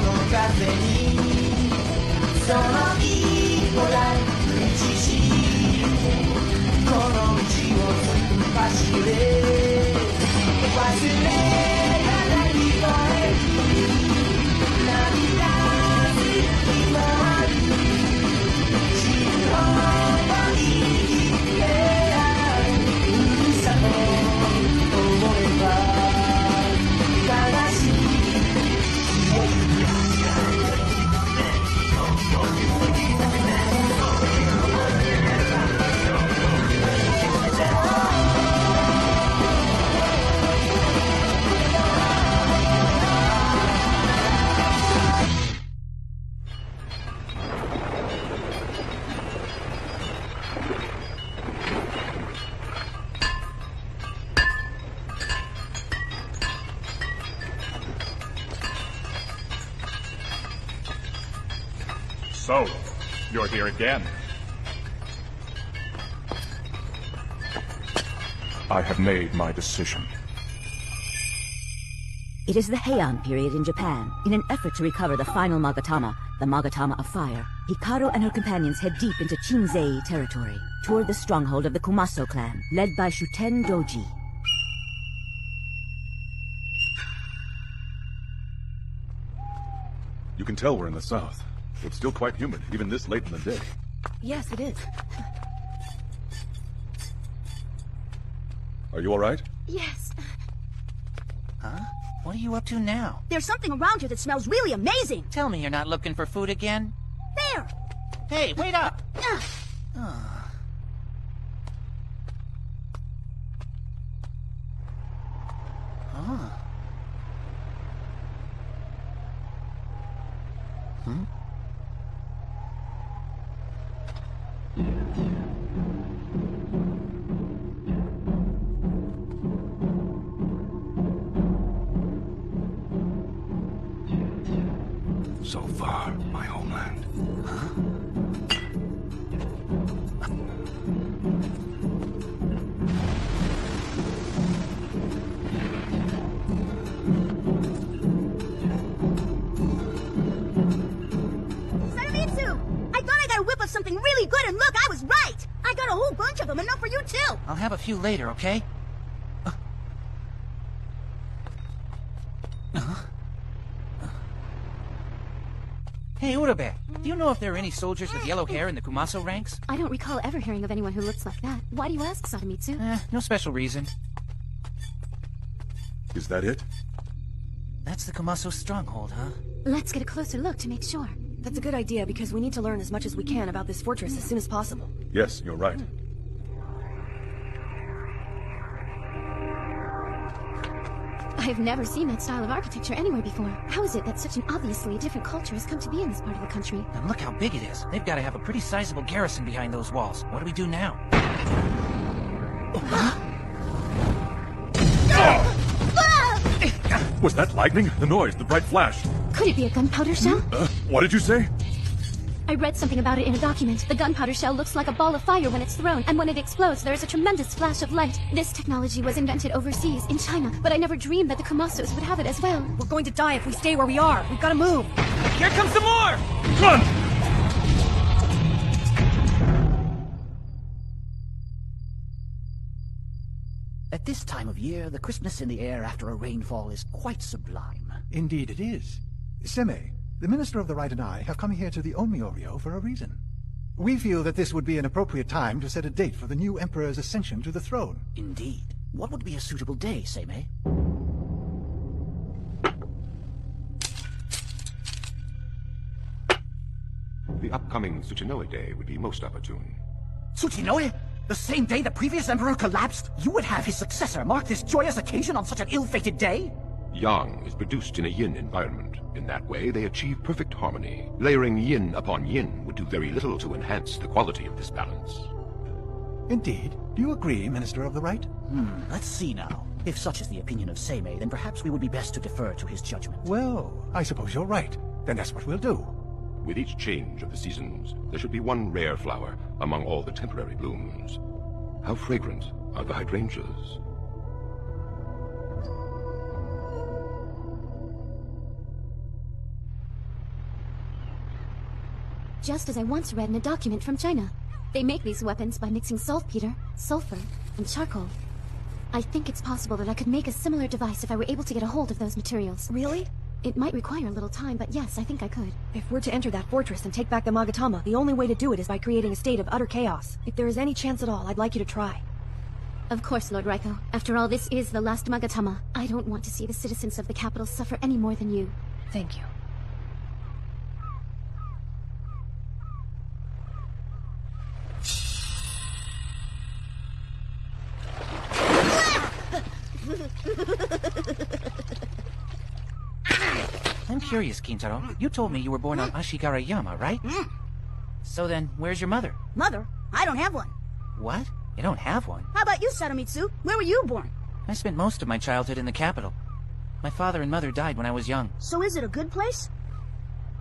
の風にその一歩だ道しこの道を突っ走れ忘れが鳴り声涙する日もある死ぬほど生きてやるふるさと思えば悲しいSo, you're here again. I have made my decision. It is the Heian period in Japan. In an effort to recover the final Magatama, the Magatama of Fire, Hikaru and her companions head deep into Chinzei territory, toward the stronghold of the Kumaso clan, led by Shuten Doji. You can tell we're in the south. It's still quite humid, even this late in the day. Yes, it is. Are you all right? Yes. Huh? What are you up to now? There's something around here that smells really amazing. Tell me you're not looking for food again? There! Hey, wait up! So far, my homeland. Saramitsu! I thought I got a whip of something really good, and look, I was right! I got a whole bunch of them, enough for you too! I'll have a few later, okay? Hey, Urabe, do you know if there are any soldiers with yellow hair in the Kumaso ranks? I don't recall ever hearing of anyone who looks like that. Why do you ask, Sadamitsu? No special reason. Is that it? That's the Kumaso stronghold, huh? Let's get a closer look to make sure. That's a good idea, because we need to learn as much as we can about this fortress as soon as possible. Yes, you're right. I've never seen that style of architecture anywhere before. How is it that such an obviously different culture has come to be in this part of the country? And look how big it is. They've got to have a pretty sizable garrison behind those walls. What do we do now? Was that lightning? The noise, the bright flash. Could it be a gunpowder shell? What did you say? I read something about it in a document. The gunpowder shell looks like a ball of fire when it's thrown, and when it explodes, there is a tremendous flash of light. This technology was invented overseas, in China, but I never dreamed that the Kumasos would have it as well. We're going to die if we stay where we are. We've got to move. Here comes some more! Run! At this time of year, the crispness in the air after a rainfall is quite sublime. Indeed it is. Seme, the Minister of the Right and I have come here to the Onmyo-ryo for a reason. We feel that this would be an appropriate time to set a date for the new Emperor's ascension to the throne. Indeed. What would be a suitable day, Seme? The upcoming Tsuchinoe Day would be most opportune. Tsuchinoe? The same day the previous emperor collapsed? You would have his successor mark this joyous occasion on such an ill-fated day? Yang is produced in a yin environment. In that way, they achieve perfect harmony. Layering yin upon yin would do very little to enhance the quality of this balance. Indeed. Do you agree, Minister of the Right? Let's see now. If such is the opinion of Seme, then perhaps we would be best to defer to his judgment. Well, I suppose you're right. Then that's what we'll do. With each change of the seasons, there should be one rare flower among all the temporary blooms. How fragrant are the hydrangeas? just as I once read in a document from China. They make these weapons by mixing saltpeter, sulfur, and charcoal. I think it's possible that I could make a similar device if I were able to get a hold of those materials. Really? It might require a little time, but yes, I think I could. If we're to enter that fortress and take back the Magatama, the only way to do it is by creating a state of utter chaos. If there is any chance at all, I'd like you to try. Of course, Lord Raiko. After all, this is the last Magatama. I don't want to see the citizens of the capital suffer any more than you. Thank you. I'm curious, Kintaro. You told me you were born on Ashigarayama, right? So then, where's your mother? Mother? I don't have one. What? You don't have one? How about you, Sadamitsu? Where were you born? I spent most of my childhood in the capital. My father and mother died when I was young. So is it a good place?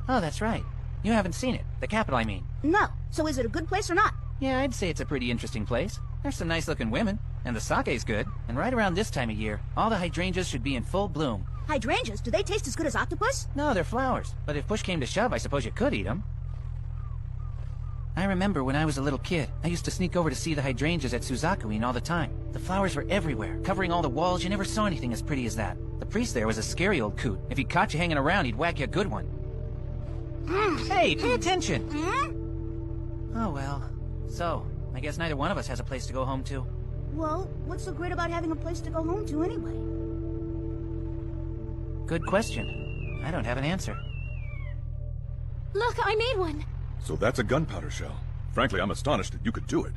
Oh, that's right. You haven't seen it. The capital, I mean. No. So is it a good place or not? Yeah, I'd say it's a pretty interesting place. There's some nice-looking women, and the sake's good. And right around this time of year, all the hydrangeas should be in full bloom. Hydrangeas? Do they taste as good as octopus? No, they're flowers. But if push came to shove, I suppose you could eat them. I remember when I was a little kid, I used to sneak over to see the hydrangeas at Suzakuin all the time. The flowers were everywhere, covering all the walls. You never saw anything as pretty as that. The priest there was a scary old coot. If he caught you hanging around, he'd whack you a good one. Hey, pay attention! Oh, well. So, I guess neither one of us has a place to go home to. Well, what's so great about having a place to go home to anyway? Good question. I don't have an answer. Look, I made one! So that's a gunpowder shell. Frankly, I'm astonished that you could do it.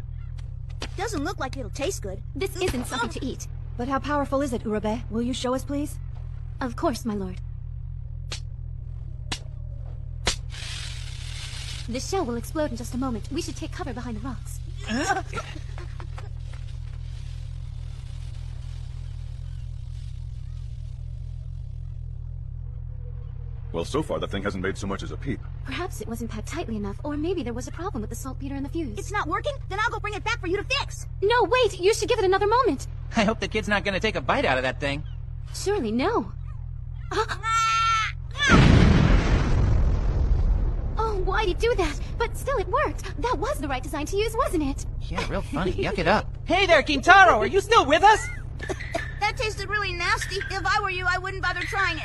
Doesn't look like it'll taste good. This isn't something to eat. But how powerful is it, Urabe? Will you show us, please? Of course, my lord. The shell will explode in just a moment. We should take cover behind the rocks. Well, so far, the thing hasn't made so much as a peep. Perhaps it wasn't packed tightly enough, or maybe there was a problem with the saltpeter and the fuse. It's not working? Then I'll go bring it back for you to fix. No, wait! You should give it another moment! I hope the kid's not gonna take a bite out of that thing. Surely no. Oh, why'd he do that? But still, it worked. That was the right design to use, wasn't it? Yeah, real funny. Yuck it up. Hey there, Kintaro! Are you still with us? That tasted really nasty. If I were you, I wouldn't bother trying it.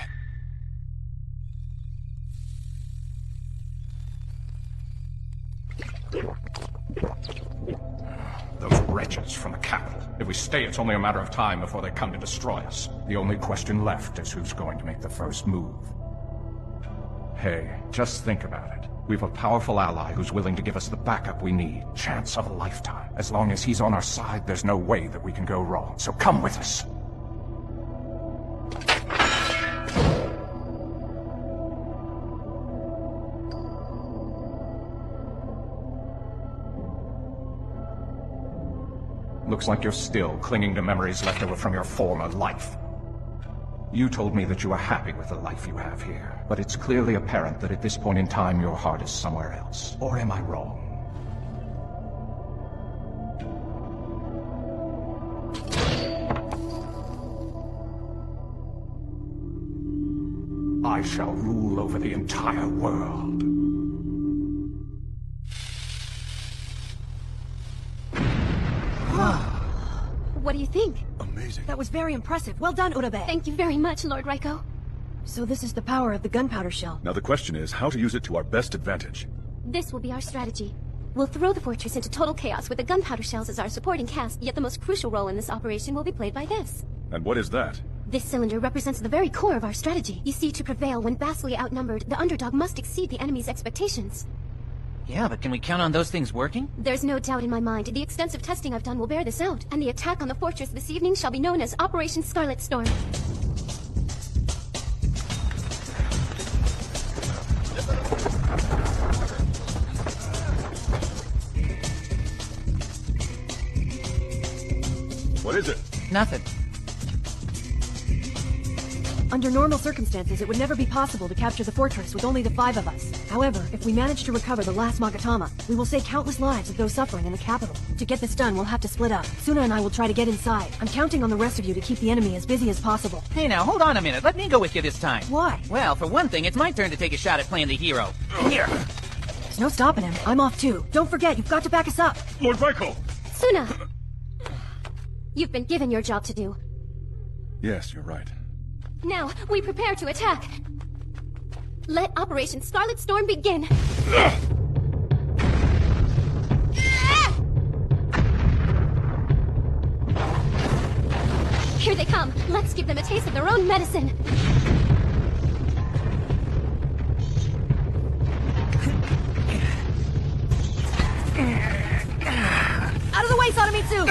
Those wretches from the capital. If we stay, it's only a matter of time before they come to destroy us. The only question left is who's going to make the first move. Hey, just think about it. We've a powerful ally who's willing to give us the backup we need. Chance of a lifetime. As long as he's on our side, there's no way that we can go wrong. So come with us. Looks like you're still clinging to memories left over from your former life. You told me that you were happy with the life you have here, but it's clearly apparent that at this point in time your heart is somewhere else. Or am I wrong? I shall rule over the entire world. What do you think? Amazing. That was very impressive. Well done, Urabe. Thank you very much, Lord Raiko. So this is the power of the gunpowder shell. Now the question is how to use it to our best advantage. This will be our strategy. We'll throw the fortress into total chaos with the gunpowder shells as our supporting cast, yet the most crucial role in this operation will be played by this. And what is that? This cylinder represents the very core of our strategy. You see, to prevail when vastly outnumbered, the underdog must exceed the enemy's expectations. Yeah, but can we count on those things working? There's no doubt in my mind. The extensive testing I've done will bear this out, and the attack on the fortress this evening shall be known as Operation Scarlet Storm. What is it? Nothing. Under normal circumstances, it would never be possible to capture the fortress with only the 5 of us. However, if we manage to recover the last Magatama, we will save countless lives of those suffering in the capital. To get this done, we'll have to split up. Suna and I will try to get inside. I'm counting on the rest of you to keep the enemy as busy as possible. Hey now, hold on a minute. Let me go with you this time. Why? Well, for one thing, it's my turn to take a shot at playing the hero. Here. There's no stopping him. I'm off too. Don't forget, you've got to back us up. Lord Raiko! Suna! You've been given your job to do. Yes, you're right. Now, we prepare to attack. Let Operation Scarlet Storm begin. Here they come. Let's give them a taste of their own medicine. Out of the way, Sadamitsu!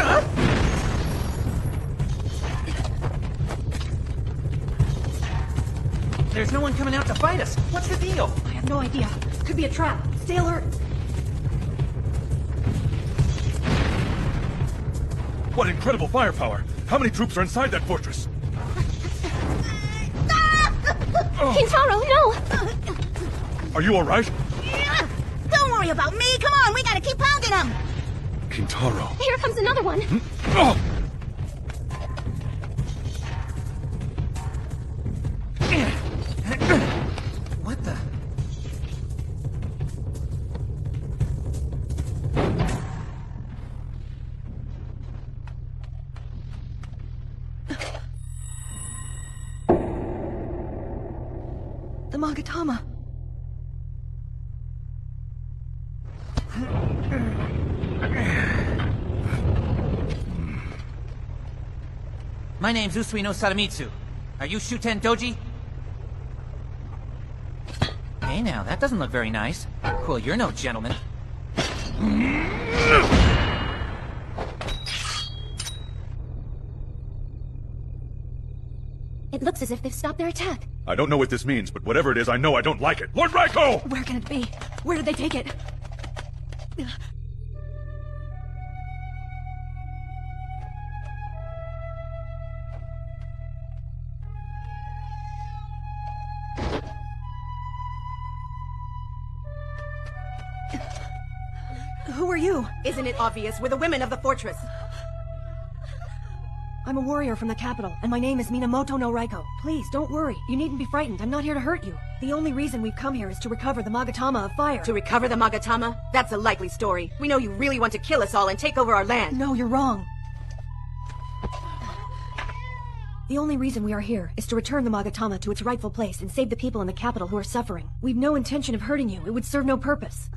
There's no one coming out to fight us. What's the deal? I have no idea. Could be a trap. Stay alert. What incredible firepower! How many troops are inside that fortress? Kintaro, no! Are you alright? Don't worry about me. Come on, we gotta keep pounding them. Kintaro. Here comes another one. Oh! What the? The Magatama. My name's Usui no Sadamitsu. Are you Shuten Doji? Hey now, that doesn't look very nice. Well, you're no gentleman. It looks as if they've stopped their attack. I don't know what this means, but whatever it is, I know I don't like it. Lord Raiko! Where can it be? Where did they take it? Who are you? Isn't it obvious? We're the women of the fortress. I'm a warrior from the capital, and my name is Minamoto no Raiko. Please, don't worry. You needn't be frightened. I'm not here to hurt you. The only reason we've come here is to recover the Magatama of fire. To recover the Magatama? That's a likely story. We know you really want to kill us all and take over our land. No, you're wrong. The only reason we are here is to return the Magatama to its rightful place and save the people in the capital who are suffering. We've no intention of hurting you. It would serve no purpose.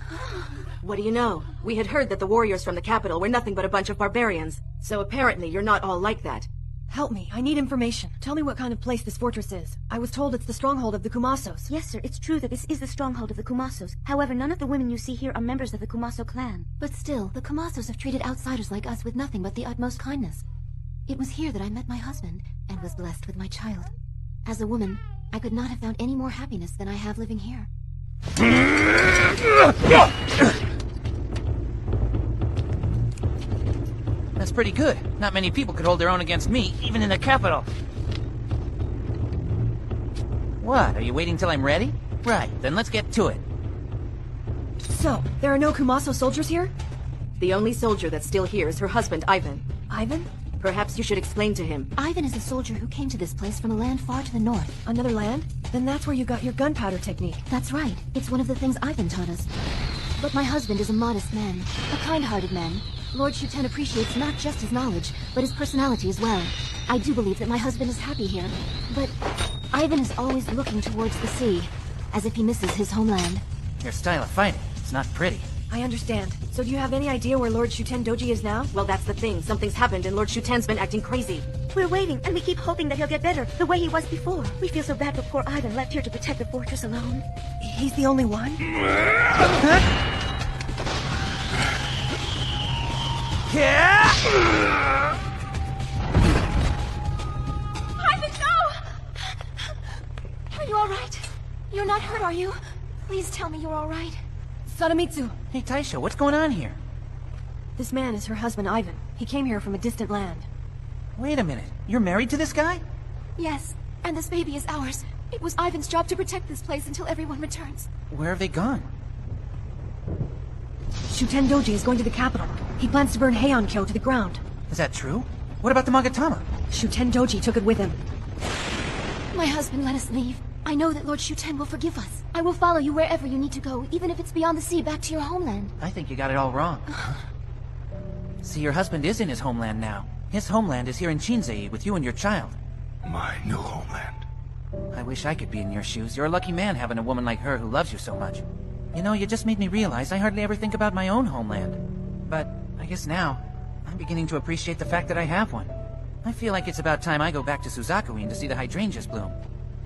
What do you know? We had heard that the warriors from the capital were nothing but a bunch of barbarians. So apparently you're not all like that. Help me. I need information. Tell me what kind of place this fortress is. I was told it's the stronghold of the Kumasos. Yes, sir, it's true that this is the stronghold of the Kumasos. However, none of the women you see here are members of the Kumaso clan. But still, the Kumasos have treated outsiders like us with nothing but the utmost kindness. It was here that I met my husband and was blessed with my child. As a woman, I could not have found any more happiness than I have living here. That's pretty good. Not many people could hold their own against me, even in the capital. What, are you waiting till I'm ready? Right, then let's get to it. So, there are no Kumaso soldiers here? The only soldier that's still here is her husband, Ivan. Ivan? Perhaps you should explain to him. Ivan is a soldier who came to this place from a land far to the north. Another land? Then that's where you got your gunpowder technique. That's right. It's one of the things Ivan taught us. But my husband is a modest man, a kind-hearted man. Lord Shuten appreciates not just his knowledge, but his personality as well. I do believe that my husband is happy here, but Ivan is always looking towards the sea, as if he misses his homeland. Your style of fighting, it's not pretty. I understand. So do you have any idea where Lord Shuten Doji is now? Well, that's the thing. Something's happened and Lord Shuten's been acting crazy. We're waiting, and we keep hoping that he'll get better, the way he was before. We feel so bad for poor Ivan left here to protect the fortress alone. He's the only one? Ivan, no! Are you alright? You're not hurt, are you? Please tell me you're alright. Sadamitsu! Hey, Taisho, what's going on here? This man is her husband, Ivan. He came here from a distant land. Wait a minute. You're married to this guy? Yes, and this baby is ours. It was Ivan's job to protect this place until everyone returns. Where have they gone? Shuten Doji is going to the capital. He plans to burn Heian-kyo to the ground. Is that true? What about the Magatama? Shuten Doji took it with him. My husband let us leave. I know that Lord Shuten will forgive us. I will follow you wherever you need to go, even if it's beyond the sea back to your homeland. I think you got it all wrong. See, your husband is in his homeland now. His homeland is here in Chinsei with you and your child. My new homeland. I wish I could be in your shoes. You're a lucky man having a woman like her who loves you so much. You know, you just made me realize I hardly ever think about my own homeland. But I guess now, I'm beginning to appreciate the fact that I have one. I feel like it's about time I go back to Suzakuin to see the hydrangeas bloom.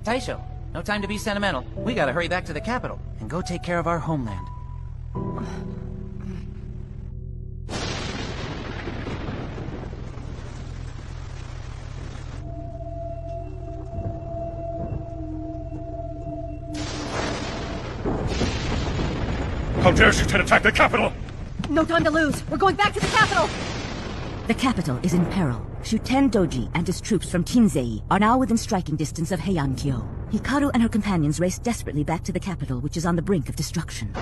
Taisho, no time to be sentimental. We gotta hurry back to the capital and go take care of our homeland. How dare she attack the capital! No time to lose. We're going back to the capital! The capital is in peril. Shuten Doji and his troops from Chinsei are now within striking distance of Heian-kyo. Hikaru and her companions race desperately back to the capital, which is on the brink of destruction.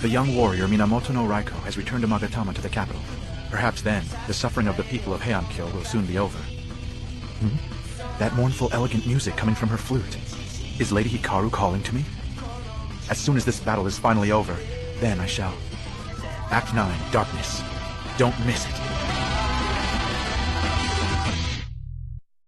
The young warrior Minamoto no Raiko has returned to Magatama to the capital. Perhaps then, the suffering of the people of Heian-kyo will soon be over. That mournful, elegant music coming from her flute. Is Lady Hikaru calling to me? As soon as this battle is finally over, then I shall. Act 9, Darkness. Don't miss it.